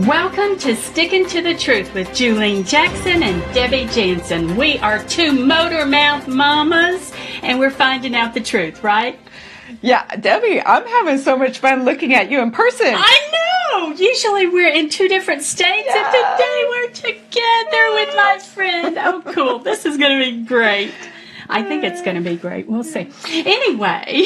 Welcome to Sticking to the Truth with Juleen Jackson and Debbie Jansen. We are two motor mouth mamas, and we're finding out the truth, right? Yeah, Debbie, I'm having so much fun looking at you in person. I know! Usually we're in two different states, and today we're together with my friend. Oh, cool. This is going to be great. I think it's going to be great. We'll see. Anyway,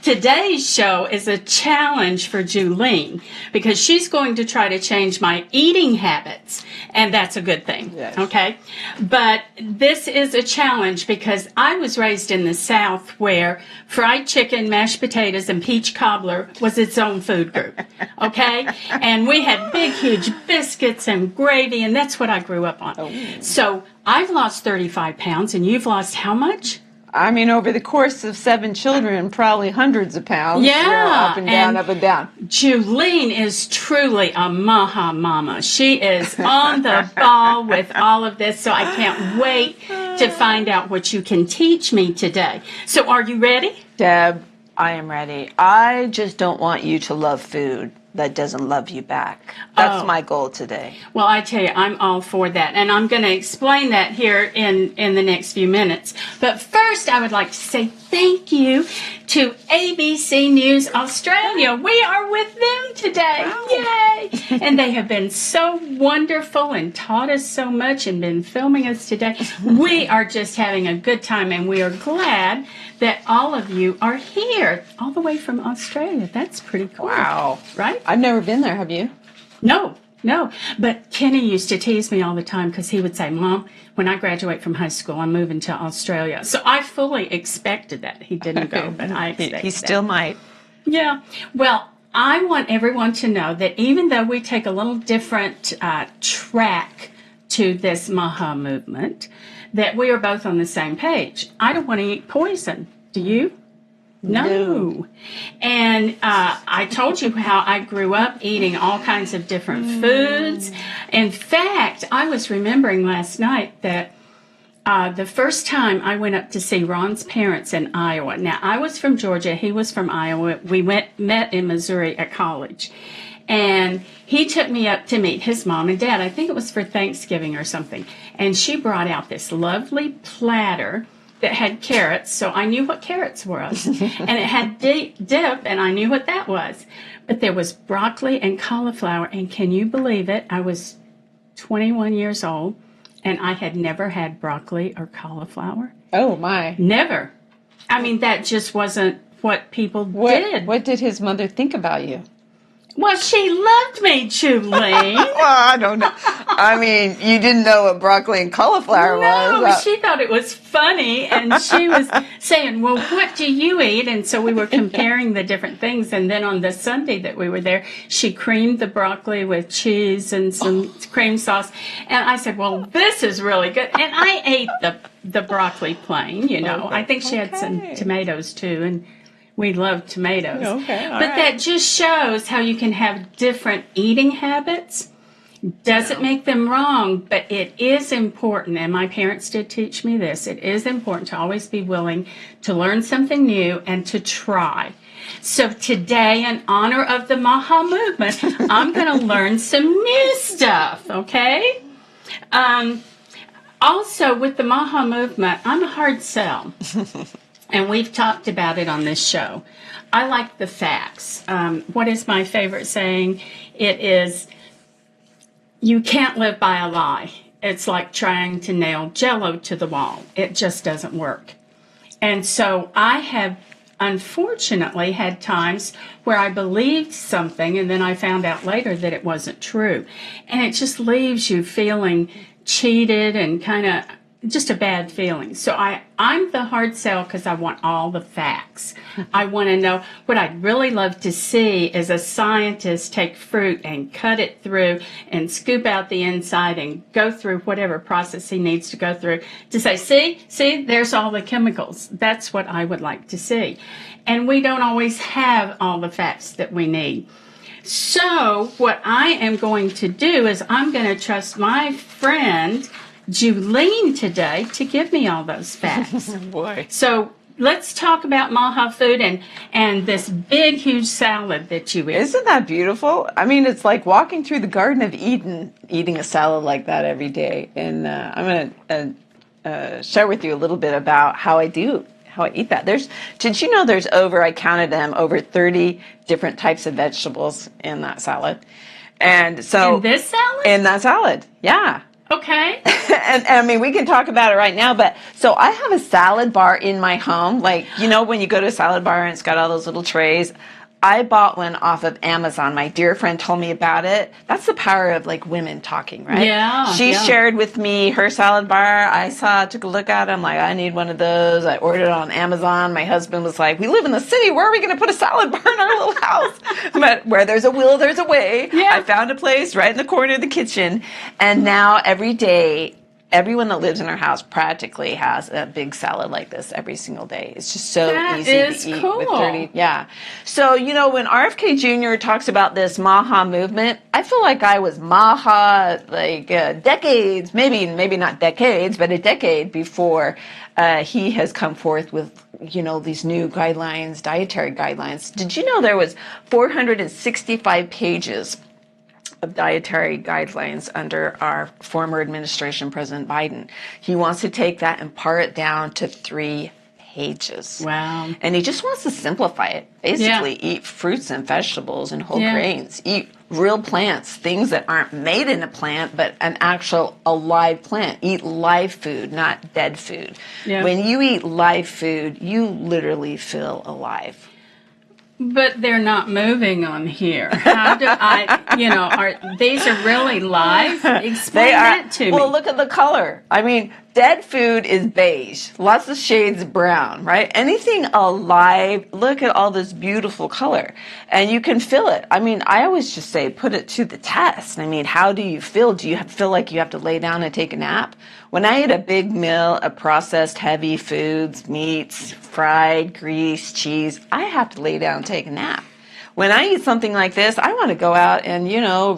today's show is a challenge for Juleen because she's going to try to change my eating habits, and that's a good thing, yes. Okay? But this is a challenge because I was raised in the South where fried chicken, mashed potatoes, and peach cobbler was its own food group, okay? And we had big, huge biscuits and gravy, and that's what I grew up on. Oh. So I've lost 35 pounds, and you've lost how much? I mean, over the course of 7 children, probably hundreds of pounds. Yeah. You know, up and down, up and down. Juleen is truly a MAHA Mama. She is on the ball with all of this, so I can't wait to find out what you can teach me today. So are you ready? Deb, I am ready. I just don't want you to love food that doesn't love you back. That's my goal today. Well, I tell you, I'm all for that. And I'm going to explain that here in the next few minutes. But first, I would like to say thank you to ABC News Australia. We are with them today. Wow. Yay! And they have been so wonderful and taught us so much and been filming us today. We are just having a good time, and we are glad that all of you are here all the way from Australia. That's pretty cool. Wow. Right? I've never been there. Have you? No. But Kenny used to tease me all the time because he would say, Mom, when I graduate from high school, I'm moving to Australia. So I fully expected that. He didn't go, but I expected He still might. Yeah. Well, I want everyone to know that even though we take a little different track to this MAHA movement, that we are both on the same page. I don't want to eat poison. Do you? No. And I told you how I grew up eating all kinds of different foods. In fact, I was remembering last night that the first time I went up to see Ron's parents in Iowa. Now, I was from Georgia. He was from Iowa. We met in Missouri at college. And he took me up to meet his mom and dad. I think it was for Thanksgiving or something. And she brought out this lovely platter that had carrots, so I knew what carrots was. And it had dip, and I knew what that was. But there was broccoli and cauliflower, and can you believe it? I was 21 years old, and I had never had broccoli or cauliflower. Oh, my. Never. I mean, that just wasn't what people did. What did his mother think about you? Well, she loved me, Juleen. Well, I don't know. I mean, you didn't know what broccoli and cauliflower was. No, she thought it was funny, and she was saying, well, what do you eat? And so we were comparing the different things, and then on the Sunday that we were there, she creamed the broccoli with cheese and some cream sauce, and I said, well, this is really good. And I ate the broccoli plain, you know. Okay. I think she had some tomatoes, too, and we love tomatoes. Okay, all but right. That just shows how you can have different eating habits. Doesn't make them wrong, but it is important, and my parents did teach me this, it is important to always be willing to learn something new and to try. So today, in honor of the MAHA movement, I'm going to learn some new stuff, okay? Also, with the MAHA movement, I'm a hard sell. And we've talked about it on this show. I like the facts. What is my favorite saying? It is, you can't live by a lie. It's like trying to nail Jell-O to the wall. It just doesn't work. And so I have unfortunately had times where I believed something and then I found out later that it wasn't true. And it just leaves you feeling cheated and kind of just a bad feeling. So I'm the hard sell because I want all the facts. I want to know. What I'd really love to see is a scientist take fruit and cut it through and scoop out the inside and go through whatever process he needs to go through to say, see, there's all the chemicals. That's what I would like to see. And we don't always have all the facts that we need. So what I am going to do is I'm going to trust my friend Juleen today to give me all those facts. Boy. So let's talk about MAHA food and this big, huge salad that you eat. Isn't that beautiful? I mean, it's like walking through the Garden of Eden, eating a salad like that every day. And I'm going to share with you a little bit about how I eat that. Did you know I counted them, over 30 different types of vegetables in that salad. And so in this salad? In that salad, yeah. Okay. And I mean, we can talk about it right now, but so I have a salad bar in my home. Like, when you go to a salad bar and it's got all those little trays. I bought one off of Amazon. My dear friend told me about it. That's the power of like women talking, right? Yeah. She shared with me her salad bar. I took a look at it. I'm like, I need one of those. I ordered it on Amazon. My husband was like, we live in the city. Where are we going to put a salad bar in our little house? But where there's a will, there's a way. Yeah. I found a place right in the corner of the kitchen. And now every day, everyone that lives in our house practically has a big salad like this every single day. It's just so easy to eat cool. with 30. Yeah. So, when RFK Jr. talks about this MAHA movement, I feel like I was MAHA decades, maybe not decades, but a decade before he has come forth with, these new guidelines, dietary guidelines. Did you know there was 465 pages of dietary guidelines under our former administration, President Biden? He wants to take that and pare it down to 3 pages. Wow. And he just wants to simplify it. Basically, eat fruits and vegetables and whole grains. Eat real plants, things that aren't made in a plant, but an actual alive plant. Eat live food, not dead food. Yeah. When you eat live food, you literally feel alive. But they're not moving on here. How do these are really live? Explain that to me. Well, look at the color. I mean, dead food is beige, lots of shades of brown, right? Anything alive, look at all this beautiful color. And you can feel it. I mean, I always just say, put it to the test. I mean, how do you feel? Do you feel like you have to lay down and take a nap? When I eat a big meal of processed heavy foods, meats, fried, grease, cheese, I have to lay down and take a nap. When I eat something like this, I want to go out and,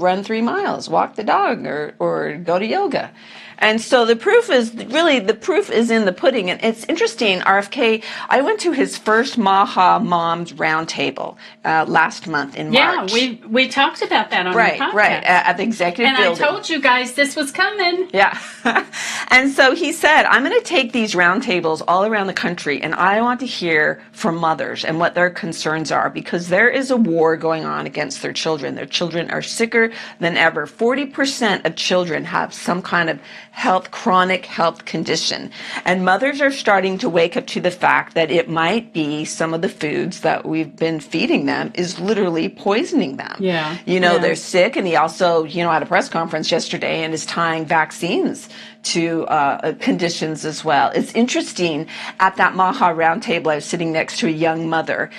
run 3 miles, walk the dog, or go to yoga. And so the proof is in the pudding. And it's interesting, RFK, I went to his first MAHA Moms roundtable last month in March. Yeah, we talked about that on the podcast. Right, at the executive building. And I told you guys this was coming. Yeah. And so he said, I'm going to take these roundtables all around the country, and I want to hear from mothers and what their concerns are, because there is a war going on against their children. Their children are sicker than ever. 40% of children have some kind of chronic health condition. And mothers are starting to wake up to the fact that it might be some of the foods that we've been feeding them is literally poisoning them. Yeah. They're sick. And he also, had a press conference yesterday and is tying vaccines to conditions as well. It's interesting. At that MAHA roundtable, I was sitting next to a young mother.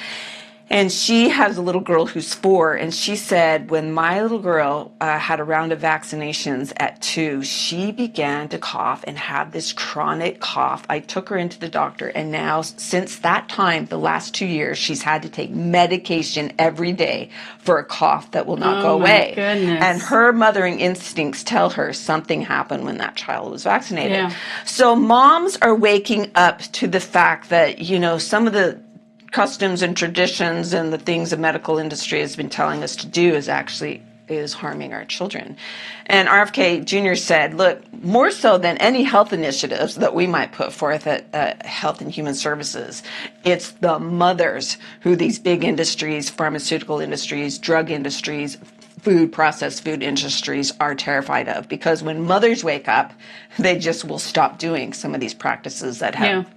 And she has a little girl who's 4, and she said, when my little girl had a round of vaccinations at 2, she began to cough and have this chronic cough. I took her into the doctor, and now, since that time, the last 2 years, she's had to take medication every day for a cough that will not go away. Goodness. And her mothering instincts tell her something happened when that child was vaccinated. Yeah. So moms are waking up to the fact that, some of the customs and traditions and the things the medical industry has been telling us to do is harming our children. And RFK Jr. said, look, more so than any health initiatives that we might put forth at Health and Human Services, it's the mothers who these big industries, pharmaceutical industries, drug industries, processed food industries are terrified of, because when mothers wake up, they just will stop doing some of these practices that have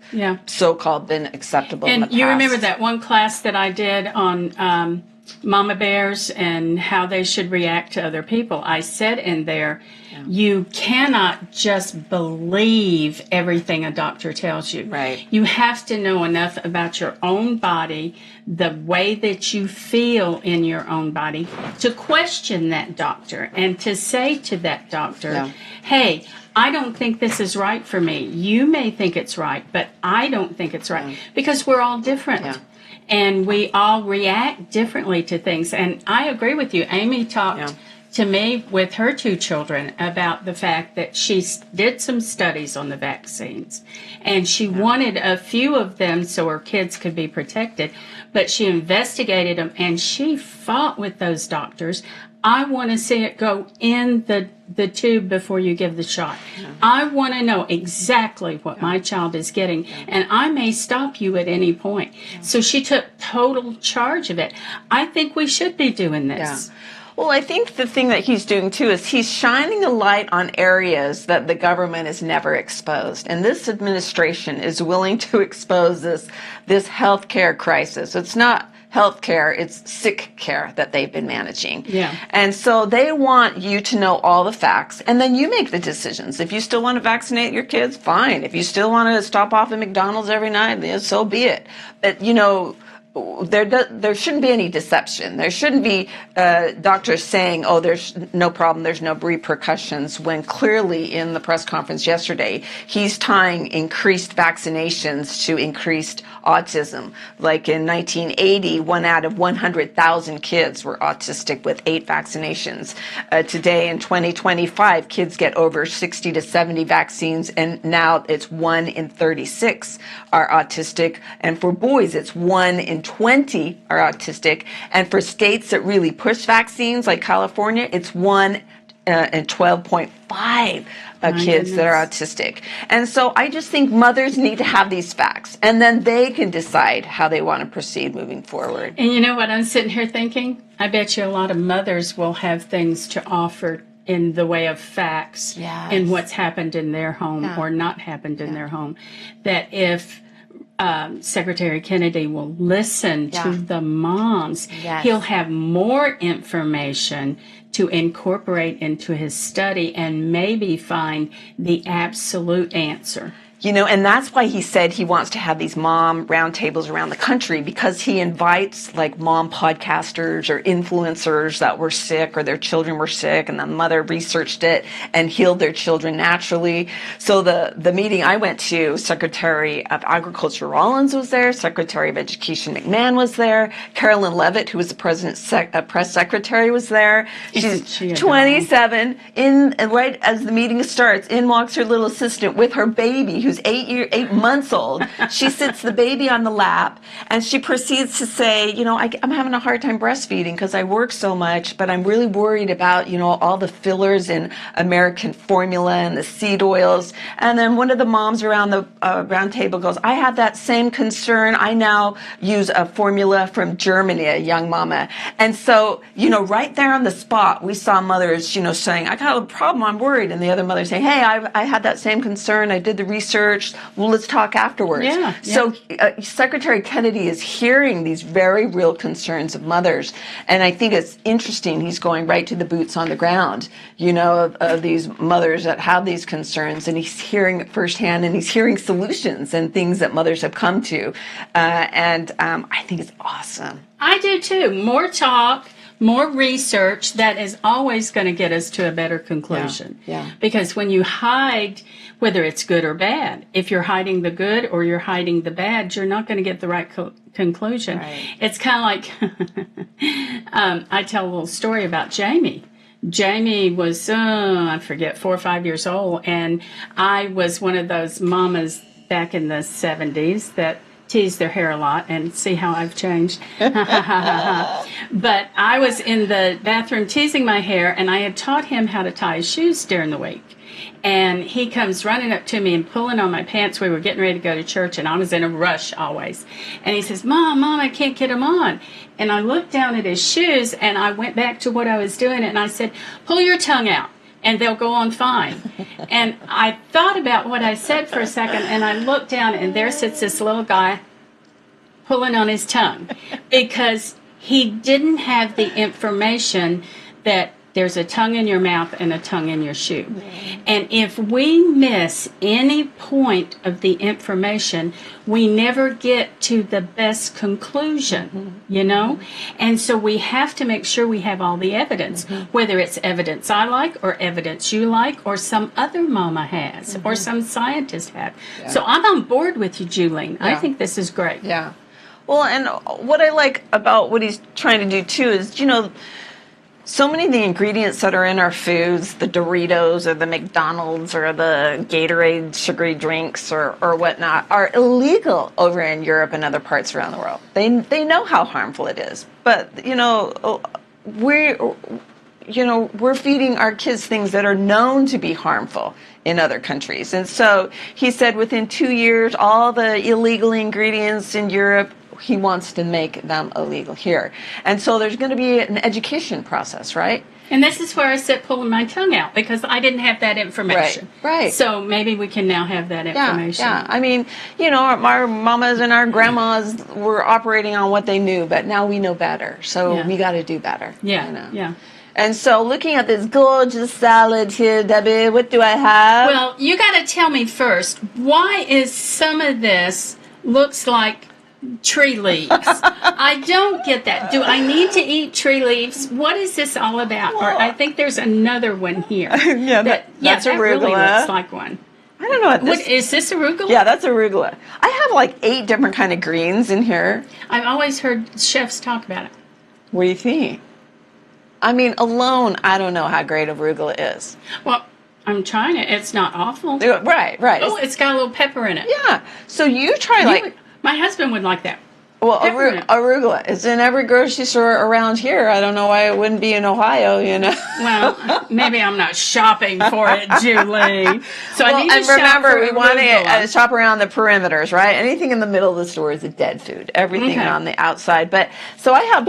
so-called been acceptable in the past. And you remember that one class that I did on mama bears and how they should react to other people? I said in there, you cannot just believe everything a doctor tells you. Right. You have to know enough about your own body, the way that you feel in your own body, to question that doctor and to say to that doctor, hey, I don't think this is right for me. You may think it's right, but I don't think it's right, because we're all different. Yeah. And we all react differently to things. And I agree with you. Amy talked to me with her 2 children about the fact that she did some studies on the vaccines, and she wanted a few of them so her kids could be protected, but she investigated them and she fought with those doctors. I want to see it go in the tube before you give the shot. I want to know exactly what my child is getting, and I may stop you at any point. So she took total charge of it. I think we should be doing this. Well, I think the thing that he's doing too is he's shining a light on areas that the government has never exposed. And this administration is willing to expose this healthcare crisis. It's not healthcare, it's sick care that they've been managing. Yeah. And so they want you to know all the facts, and then you make the decisions. If you still want to vaccinate your kids, fine. If you still want to stop off at McDonald's every night, then so be it. But, there shouldn't be any deception. There shouldn't be doctors saying, oh, there's no problem, there's no repercussions, when clearly in the press conference yesterday, he's tying increased vaccinations to increased autism. Like in 1980, 1 out of 100,000 kids were autistic with 8 vaccinations. Today in 2025, kids get over 60 to 70 vaccines, and now it's 1 in 36 are autistic. And for boys, it's 1 in 20 are autistic. And for states that really push vaccines, like California, it's 1 in 12.5 kids that are autistic. And so I just think mothers need to have these facts, and then they can decide how they want to proceed moving forward. And you know what I'm sitting here thinking? I bet you a lot of mothers will have things to offer in the way of facts in what's happened in their home or not happened in their home. That if Secretary Kennedy will listen to the moms, he'll have more information to incorporate into his study and maybe find the absolute answer. And that's why he said he wants to have these mom roundtables around the country, because he invites like mom podcasters or influencers that were sick or their children were sick and the mother researched it and healed their children naturally. So the meeting I went to, Secretary of Agriculture Rollins was there, Secretary of Education McMahon was there, Carolyn Levitt, who was the president's press secretary, was there. She's 27. Right as the meeting starts, in walks her little assistant with her baby, who's 8 months old. She sits the baby on the lap, and she proceeds to say, I'm having a hard time breastfeeding because I work so much, but I'm really worried about, all the fillers in American formula and the seed oils. And then one of the moms around the round table goes, I have that same concern. I now use a formula from Germany, a young mama. And so, right there on the spot, we saw mothers, saying, I got a problem, I'm worried. And the other mother saying, hey, I had that same concern. I did the research. Well, let's talk afterwards. So Secretary Kennedy is hearing these very real concerns of mothers. And I think it's interesting. He's going right to the boots on the ground, of these mothers that have these concerns. And he's hearing it firsthand, and he's hearing solutions and things that mothers have come to. And I think it's awesome. I do too. More talk, more research, that is always going to get us to a better conclusion. Because when you hide, whether it's good or bad, if you're hiding the good or you're hiding the bad, you're not going to get the right conclusion. It's kind of like, I tell a little story about Jamie. Jamie was, I forget, 4 or 5 years old, and I was one of those mamas back in the 70s that tease their hair a lot, and see how I've changed. But I was in the bathroom teasing my hair, and I had taught him how to tie his shoes during the week. And he comes running up to me and pulling on my pants. We were getting ready to go to church, and I was in a rush always. And he says, Mom, I can't get them on. And I looked down at his shoes, and I went back to what I was doing, and I said, pull your tongue out, and they'll go on fine. And I thought about what I said for a second, and I looked down, and there sits this little guy pulling on his tongue, because he didn't have the information that there's a tongue in your mouth and a tongue in your shoe. And if we miss any point of the information, we never get to the best conclusion, And so we have to make sure we have all the evidence, whether it's evidence I like or evidence you like or some other mama has or some scientist have. So I'm on board with you, Juleen. I think this is great. Well, and what I like about what he's trying to do too is, so many of the ingredients that are in our foods, the Doritos or the McDonald's or the Gatorade sugary drinks or whatnot, are illegal over in Europe and other parts around the world. They know how harmful it is. But, we're feeding our kids things that are known to be harmful in other countries. And so he said within 2 years, all the illegal ingredients in Europe, he wants to make them illegal here. And so there's going to be an education process, right? And this is where I sit pulling my tongue out because I didn't have that information. Right. So maybe we can now have that information. Yeah. I mean, our mamas and our grandmas were operating on what they knew, but now we know better. So we got to do better. Yeah. And so looking at this gorgeous salad here, Debbie, what do I have? Well, you got to tell me first, why is some of this looks like tree leaves? I don't get that. Do I need to eat tree leaves? What is this all about? Or I think there's another one here. That's that arugula. Really looks like one. I don't know what is this arugula? Yeah, that's arugula. I have like 8 different kind of greens in here. I've always heard chefs talk about it. What do you think? I mean, alone, I don't know how great arugula is. Well, I'm trying it. It's not awful. Right. Oh, it's got a little pepper in it. Yeah. So you try my husband would like that. Well, arugula is in every grocery store around here. I don't know why it wouldn't be in Ohio, Well, maybe I'm not shopping for it, Juleen. So I need to remember, we want to shop around the perimeters, right? Anything in the middle of the store is a dead food. Everything on the outside. But so I have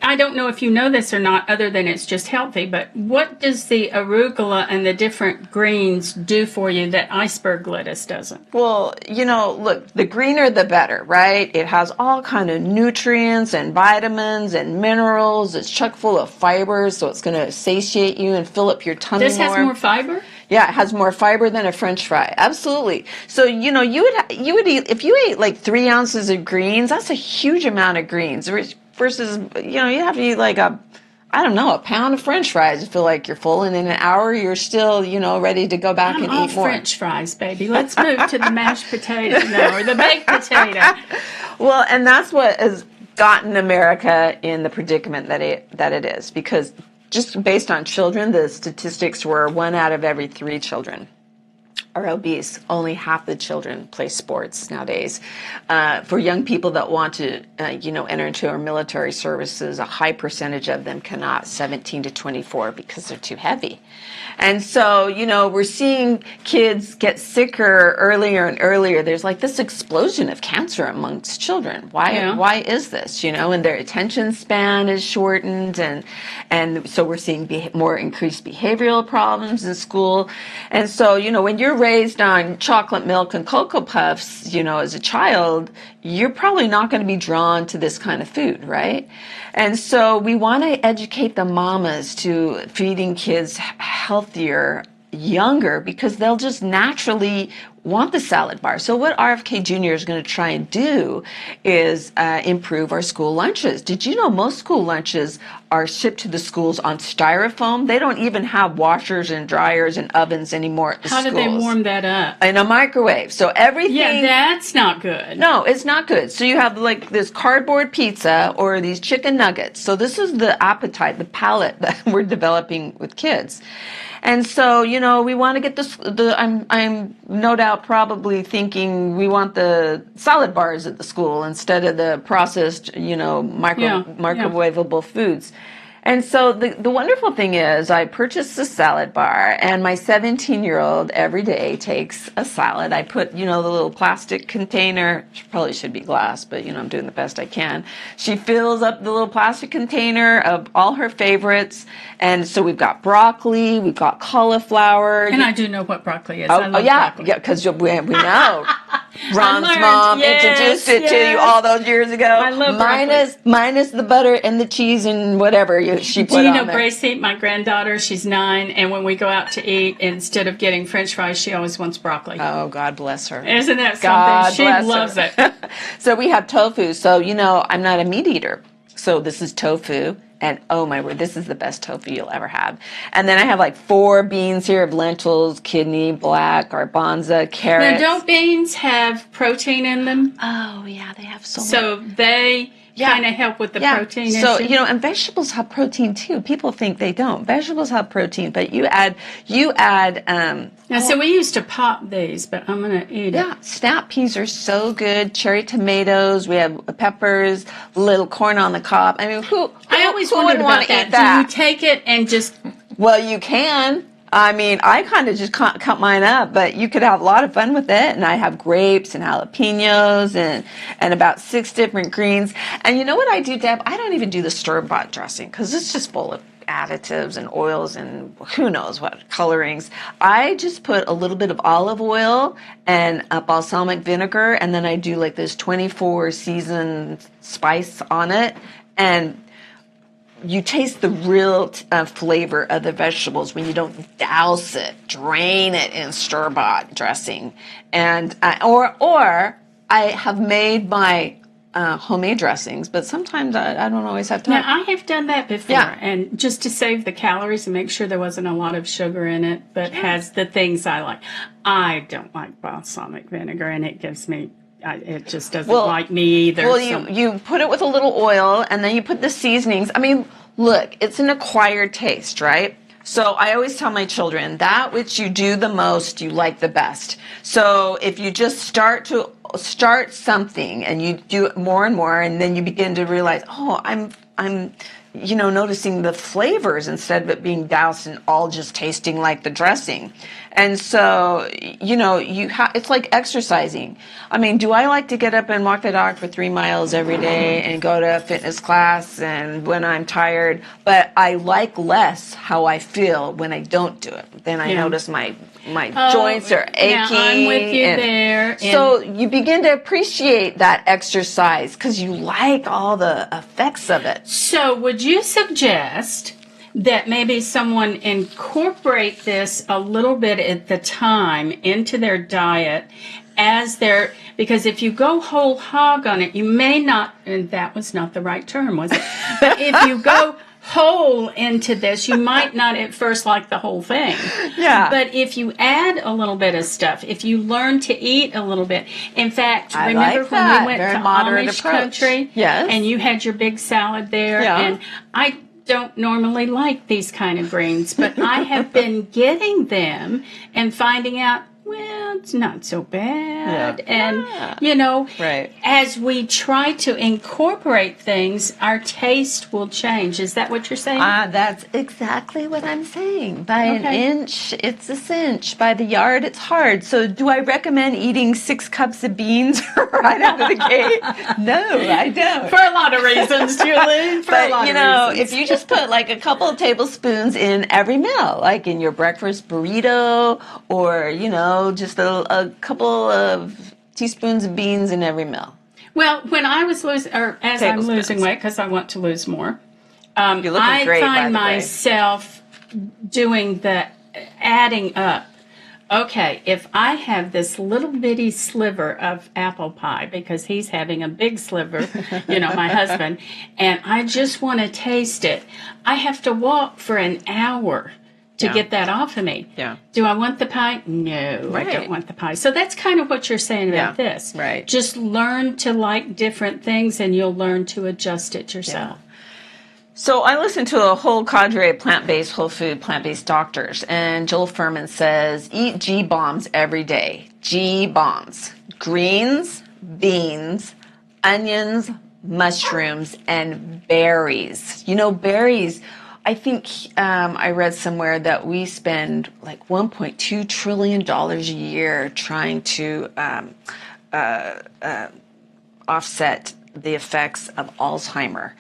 I don't know if you know this or not, other than it's just healthy, but what does the arugula and the different greens do for you that iceberg lettuce doesn't? Well, look, the greener the better, right? It has all kind of nutrients and vitamins and minerals. It's chock full of fibers, so it's going to satiate you and fill up your tummy more. This has more fiber? Yeah, it has more fiber than a French fry. Absolutely. So, you would eat, if you ate like 3 ounces of greens, that's a huge amount of greens versus, you have to eat like a pound of French fries to feel like you're full. And in an hour, you're still, ready to go back and eat more. French fries, baby. Let's move to the mashed potato now, or the baked potato. Well, and that's what has gotten America in the predicament that it is, because just based on children, the statistics were 1 out of every 3 children are obese. Only half the children play sports nowadays. For young people that want to, enter into our military services, a high percentage of them cannot, 17 to 24, because they're too heavy. And so, we're seeing kids get sicker earlier and earlier. There's like this explosion of cancer amongst children. Why is this? And their attention span is shortened, and so we're seeing more increased behavioral problems in school. And so, when you're raised on chocolate milk and Cocoa Puffs, as a child, you're probably not going to be drawn to this kind of food, right? And so we want to educate the mamas to feeding kids healthier younger, because they'll just naturally want the salad bar. So what RFK Jr. is going to try and do is improve our school lunches. Did you know most school lunches are shipped to the schools on styrofoam? They don't even have washers and dryers and ovens anymore at the schools. How do they warm that up? In a microwave. So everything... Yeah, that's not good. No, it's not good. So you have like this cardboard pizza or these chicken nuggets. So this is the appetite, the palate that we're developing with kids. And so, we want to get this, I'm no doubt probably thinking we want the salad bars at the school instead of the processed, microwavable foods. And so the wonderful thing is I purchased a salad bar, and my 17-year-old every day takes a salad. I put, the little plastic container, probably should be glass, but, I'm doing the best I can. She fills up the little plastic container of all her favorites. And so we've got broccoli, we've got cauliflower. And I do know what broccoli is. I love broccoli. Yeah, because we know. Ron's mom introduced it to you all those years ago. I love broccoli. Minus the butter and the cheese and whatever she put on there. Do you know Gracie, my granddaughter? She's 9, and when we go out to eat, instead of getting French fries, she always wants broccoli. Oh, God bless her. Isn't that something? God she loves her. it. So we have tofu. So, I'm not a meat eater. So this is tofu. And oh my word, this is the best tofu you'll ever have. And then I have like 4 beans here of lentils, kidney, black, garbanza, carrots. Now, don't beans have protein in them? Oh yeah, they have so much. So they kind of help with the protein So, issue? and vegetables have protein too. People think they don't. Vegetables have protein, but you add so we used to pop these, but I'm going to eat it. Yeah, snap peas are so good. Cherry tomatoes. We have peppers, little corn on the cob. I mean, I always who wondered wouldn't want about to that. eat that? Do you take it and just... Well, you can. I mean, I kind of just cut mine up, but you could have a lot of fun with it. And I have grapes and jalapenos and about 6 different greens. And you know what I do, Deb? I don't even do the store-bought dressing because it's just full of additives and oils and who knows what colorings. I just put a little bit of olive oil and a balsamic vinegar, and then I do like this 24 seasoned spice on it, and you taste the real flavor of the vegetables when you don't douse it, drain it in store-bought dressing, and or I have made my homemade dressings, but sometimes I don't always have time. Now, I have done that before, and just to save the calories and make sure there wasn't a lot of sugar in it, but has the things I like. I don't like balsamic vinegar, and it gives me, it just doesn't like me either. Well, you put it with a little oil, and then you put the seasonings. I mean, look, it's an acquired taste, right? So I always tell my children, that which you do the most, you like the best. So if you just start something and you do it more and more, and then you begin to realize, oh, I'm noticing the flavors instead of it being doused and all just tasting like the dressing. And so, it's like exercising. I mean, do I like to get up and walk the dog for 3 miles every day and go to a fitness class and when I'm tired? But I like less how I feel when I don't do it. Then I notice my joints are aching. Yeah, I'm with you there. So you begin to appreciate that exercise because you like all the effects of it. So would you suggest that maybe someone incorporate this a little bit at the time into their diet because if you go whole hog on it, you may not, and that was not the right term, was it? But if you go whole into this, you might not at first like the whole thing. Yeah. But if you add a little bit of stuff, if you learn to eat a little bit, in fact, remember when we went to Amish country, and you had your big salad there, and I don't normally like these kind of greens, but I have been getting them and finding out, well, it's not so bad. And, as we try to incorporate things, our taste will change. Is that what you're saying? That's exactly what I'm saying. By an inch, it's a cinch. By the yard, it's hard. So do I recommend eating 6 cups of beans right out of the gate? No, I don't. For a lot of reasons, Juleen. If you just put like a couple of tablespoons in every meal, like in your breakfast burrito or, just a couple of teaspoons of beans in every meal. Well, when I was I'm losing weight because I want to lose more, You're looking I great, find by the way. myself doing the adding up. Okay, if I have this little bitty sliver of apple pie, because he's having a big sliver, my husband, and I just want to taste it, I have to walk for an hour to get that off of me. Yeah. Do I want the pie? No, I don't want the pie. So that's kind of what you're saying about this. Right. Just learn to like different things and you'll learn to adjust it yourself. Yeah. So I listen to a whole cadre of plant-based, whole food, plant-based doctors, and Joel Fuhrman says, eat G-bombs every day. G-bombs. Greens, beans, onions, mushrooms, and berries. Berries... I think I read somewhere that we spend like $1.2 trillion a year trying to offset the effects of Alzheimer.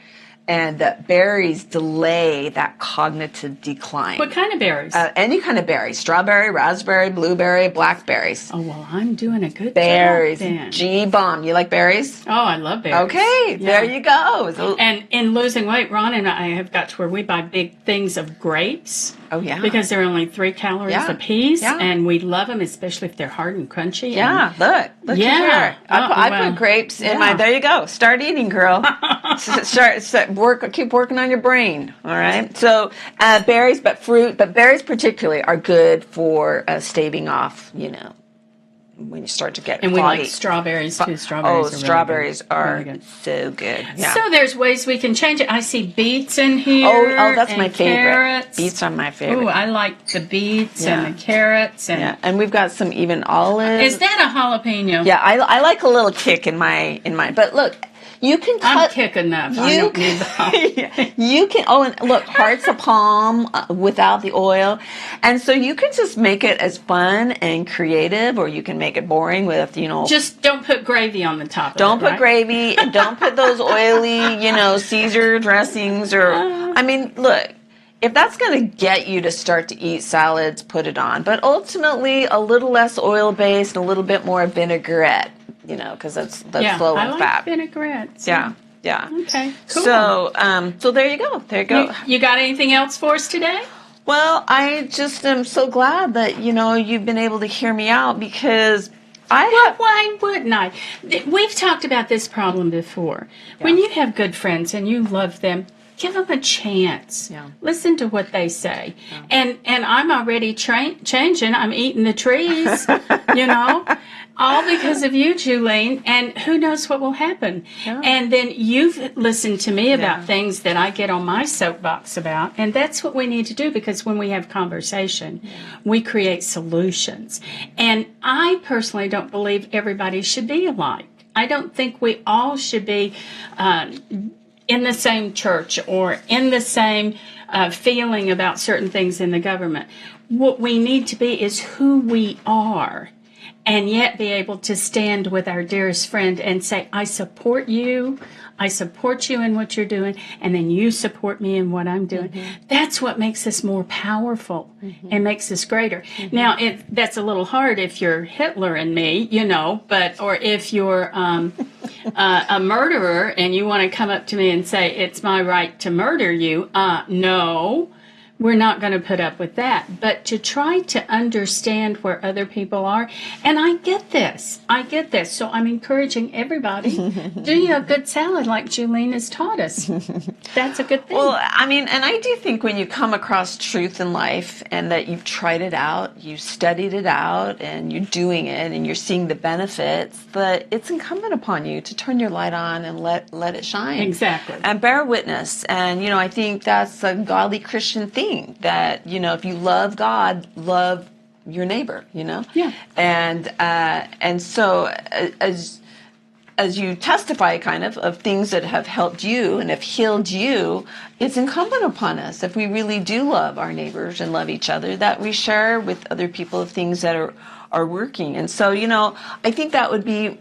And that berries delay that cognitive decline. What kind of berries? Any kind of berry. Strawberry, raspberry, blueberry, blackberries. Oh, well, I'm doing a good berries. job then. G-bomb. You like berries? Oh, I love berries. Okay, there you go. So, and in losing weight, Ron and I have got to where we buy big things of grapes. Oh, yeah. Because they're only 3 calories a piece, and we love them, especially if they're hard and crunchy. Yeah, look here. I put grapes in my, there you go. Start eating, girl. Keep working on your brain, all right? So berries, but berries particularly are good for staving off, when you start to get And we foggy. like strawberries too. Strawberries Strawberries are really good. so good. Yeah. So there's ways we can change it. I see beets in here. Oh, that's my and favorite. Carrots. Beets are my favorite. Oh, I like the beets and the carrots. And and we've got some even olives. Is that a jalapeno? Yeah, I like a little kick in my. But look, you can cut. I'm kick enough. I don't need the jalapeno. You can. Oh, and look, hearts of palm without the oil, and so you can just make it as fun and creative, or you can make it boring with Just don't put gravy on the top. Don't of it, put gravy, and don't put those oily, Caesar dressings, or I mean, look. If that's going to get you to start to eat salads, put it on. But ultimately, a little less oil-based, a little bit more vinaigrette, because that's low in fat. I like vinaigrettes. Yeah. Okay, cool. So there you go. There you go. You got anything else for us today? Well, I just am so glad that, you've been able to hear me out because why wouldn't I? We've talked about this problem before. Yeah. When you have good friends and you love them, give them a chance. Yeah. Listen to what they say. Yeah. And I'm already changing. I'm eating the trees, all because of you, Juleen. And who knows what will happen. Yeah. And then you've listened to me about things that I get on my soapbox about. And that's what we need to do, because when we have conversation, we create solutions. And I personally don't believe everybody should be alike. I don't think we all should be in the same church or in the same feeling about certain things in the government. What we need to be is who we are, and yet be able to stand with our dearest friend and say, I support you. I support you in what you're doing, and then you support me in what I'm doing. Mm-hmm. That's what makes us more powerful and makes us greater. Mm-hmm. Now, that's a little hard if you're Hitler and me, or if you're a murderer and you want to come up to me and say, it's my right to murder you. No, we're not going to put up with that. But to try to understand where other people are, and I get this. So I'm encouraging everybody, do you a good salad like Juleen has taught us. That's a good thing. Well, and I do think when you come across truth in life and that you've tried it out, you studied it out, and you're doing it, and you're seeing the benefits, that it's incumbent upon you to turn your light on and let it shine. Exactly. And bear witness. And, I think that's a godly Christian thing. That if you love God, love your neighbor. Yeah. And so as you testify kind of things that have helped you and have healed you, it's incumbent upon us, if we really do love our neighbors and love each other, that we share with other people of things that are working. And so I think that would be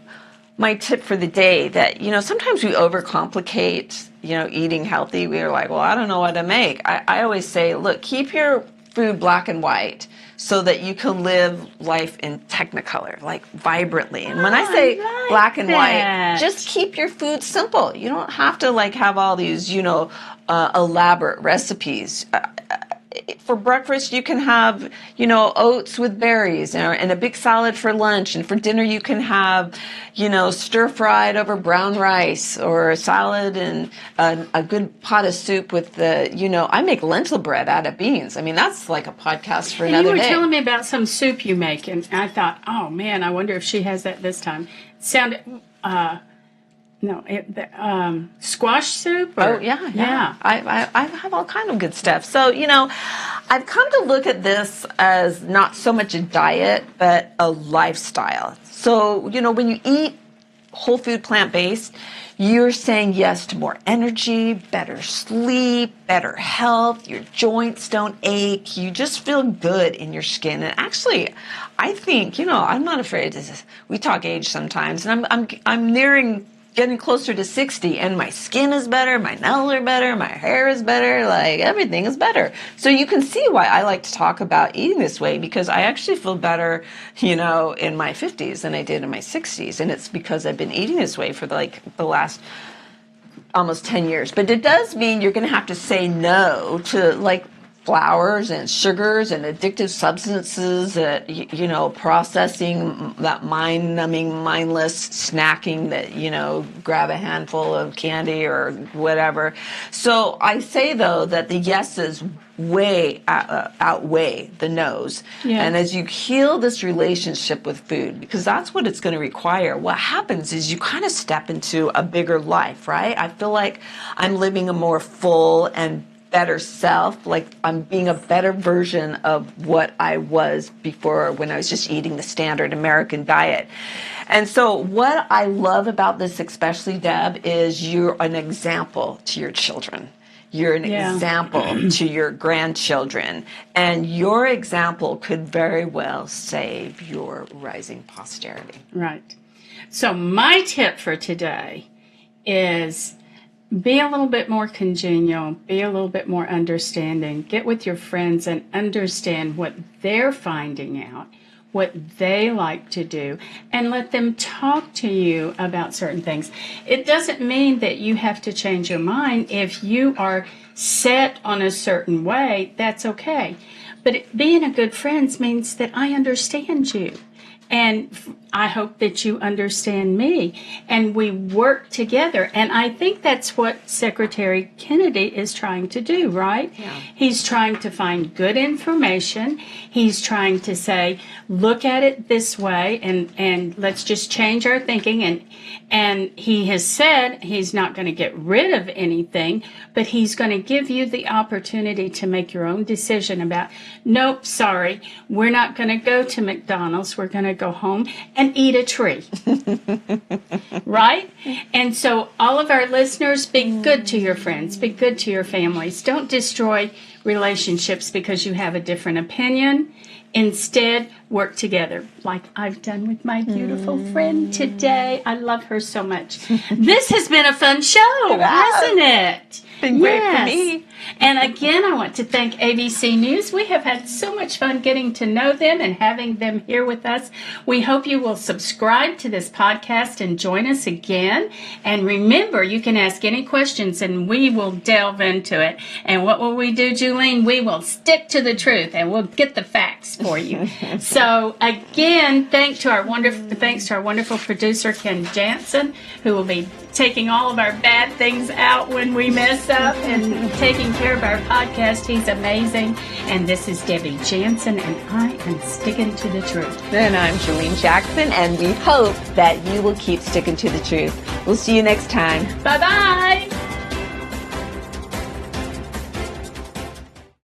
my tip for the day, that sometimes we overcomplicate eating healthy. We're like, well, I don't know what to make. I always say, look, keep your food black and white so that you can live life in technicolor, like vibrantly. And when I say black and white, just keep your food simple. You don't have to have all these elaborate recipes. For breakfast, you can have, oats with berries, and a big salad for lunch. And for dinner, you can have, stir-fried over brown rice, or a salad and a good pot of soup with I make lentil bread out of beans. That's like a podcast for another day. You were telling me about some soup you make, and I thought, oh, man, I wonder if she has that this time. It sounded... squash soup? Yeah. I have all kind of good stuff. So, I've come to look at this as not so much a diet, but a lifestyle. So, when you eat whole food, plant-based, you're saying yes to more energy, better sleep, better health, your joints don't ache, you just feel good in your skin. And actually, I think, I'm not afraid to, we talk age sometimes, and I'm getting closer to 60, and my skin is better, my nails are better, my hair is better, everything is better. So you can see why I like to talk about eating this way, because I actually feel better, in my 50s than I did in my 60s. And it's because I've been eating this way for the last almost 10 years. But it does mean you're going to have to say no to flours and sugars and addictive substances that, processing, that mind-numbing, mindless snacking that, grab a handful of candy or whatever. So I say, though, that the yeses way outweigh the no's. Yeah. And as you heal this relationship with food, because that's what it's going to require, what happens is you kind of step into a bigger life, right? I feel like I'm living a more full and better self, like I'm being a better version of what I was before when I was just eating the standard American diet. And so what I love about this, especially, Deb, is you're an example to your children. You're an example to your grandchildren. And your example could very well save your rising posterity. Right. So my tip for today is be a little bit more congenial, be a little bit more understanding, get with your friends and understand what they're finding out, what they like to do, and let them talk to you about certain things. It doesn't mean that you have to change your mind. If you are set on a certain way, that's okay. But being a good friend means that I understand you. And I hope that you understand me, and we work together. And I think that's what Secretary Kennedy is trying to do, right? Yeah. He's trying to find good information. He's trying to say, look at it this way, and let's just change our thinking. And he has said he's not going to get rid of anything, but he's going to give you the opportunity to make your own decision about, nope, sorry, we're not going to go to McDonald's. We're going to go home and eat a tree. Right? And so all of our listeners, be good to your friends, be good to your families. Don't destroy relationships because you have a different opinion. Instead, work together, like I've done with my beautiful friend today. I love her so much. This has been a fun show, hasn't it? Been great for me. And again, I want to thank ABC News. We have had so much fun getting to know them and having them here with us. We hope you will subscribe to this podcast and join us again. And remember, you can ask any questions and we will delve into it. And what will we do, Juleen? We will stick to the truth and we'll get the facts for you. So again, thanks to our wonderful producer, Ken Jansen, who will be taking all of our bad things out when we mess up and taking care of our podcast. He's amazing. And this is Debbie Jansen, and I am sticking to the truth. And I'm Juleen Jackson, and we hope that you will keep sticking to the truth. We'll see you next time. Bye-bye.